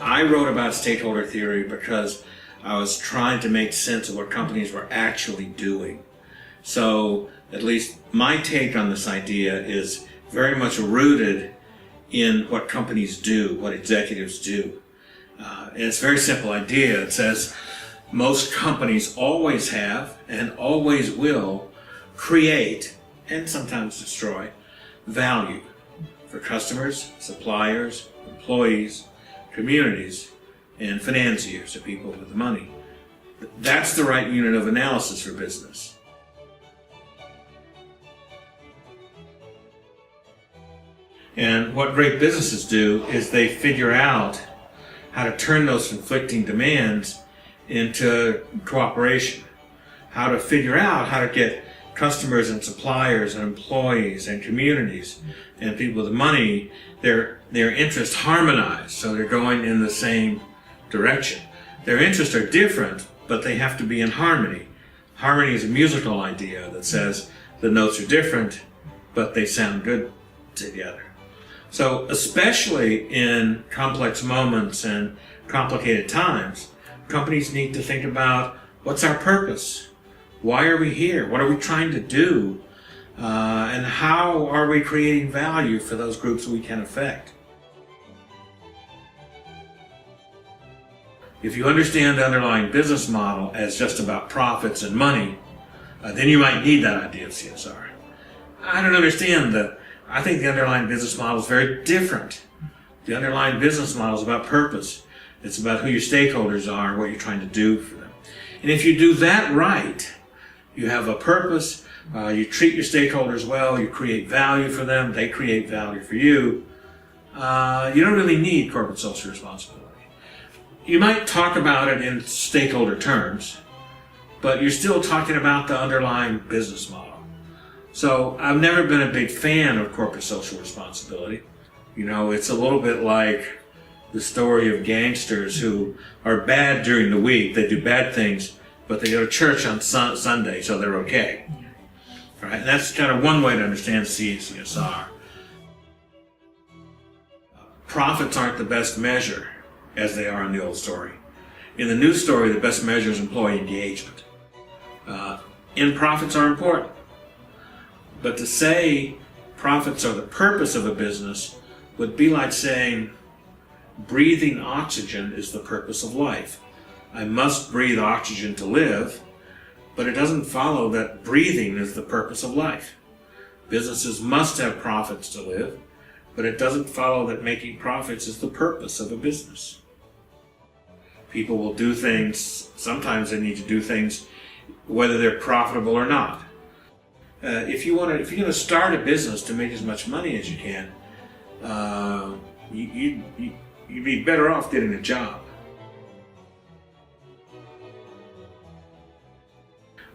I wrote about stakeholder theory because I was trying to make sense of what companies were actually doing. So at least my take on this idea is very much rooted in what companies do, what executives do. And it's a very simple idea. It says most companies always have and always will create and sometimes destroy value for customers, suppliers, employees, communities, and financiers, the people with the money. That's the right unit of analysis for business. And what great businesses do is they figure out how to turn those conflicting demands into cooperation, how to figure out how to get customers and suppliers and employees and communities and people with money, their interests harmonized, so they're going in the same direction. Their interests are different, but they have to be in harmony. Harmony is a musical idea that says the notes are different, but they sound good together. So especially in complex moments and complicated times, companies need to think about, what's our purpose? Why are we here? What are we trying to do? And how are we creating value for those groups we can affect? If you understand the underlying business model as just about profits and money, then you might need that idea of CSR. I don't understand that. I think the underlying business model is very different. The underlying business model is about purpose. It's about who your stakeholders are and what you're trying to do for them. And if you do that right, you have a purpose, you treat your stakeholders well, you create value for them, they create value for you, you don't really need corporate social responsibility. You might talk about it in stakeholder terms, but you're still talking about the underlying business model. So I've never been a big fan of corporate social responsibility. You know, it's a little bit like the story of gangsters who are bad during the week. They do bad things, but they go to church on Sunday, so they're okay. All right? And that's kind of one way to understand CSR. Profits aren't the best measure, as they are in the old story. In the new story, the best measure is employee engagement. And profits are important. But to say profits are the purpose of a business would be like saying breathing oxygen is the purpose of life. I must breathe oxygen to live, but it doesn't follow that breathing is the purpose of life. Businesses must have profits to live, but it doesn't follow that making profits is the purpose of a business. People will do things, sometimes they need to do things whether they're profitable or not. If you're going to start a business to make as much money as you can, you'd be better off getting a job.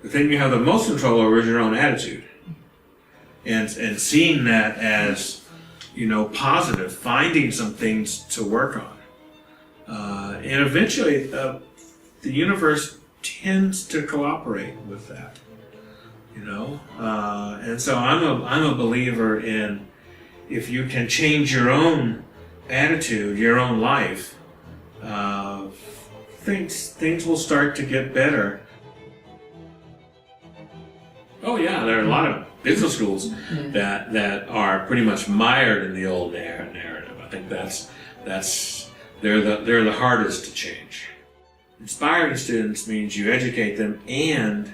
The thing you have the most control over is your own attitude, and seeing that as, positive, finding some things to work on, and eventually the universe tends to cooperate with that. And so I'm a believer in, if you can change your own attitude, your own life, things will start to get better. Oh yeah, there are a lot of business schools that are pretty much mired in the old narrative. I think they're the hardest to change. Inspiring students means you educate them and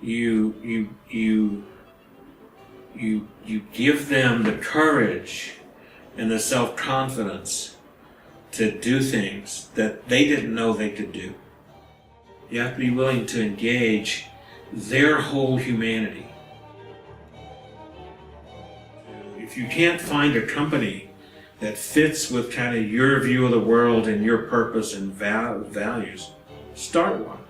you give them the courage and the self-confidence to do things that they didn't know they could do. You have to be willing to engage their whole humanity. If you can't find a company that fits with kind of your view of the world and your purpose and values, start one.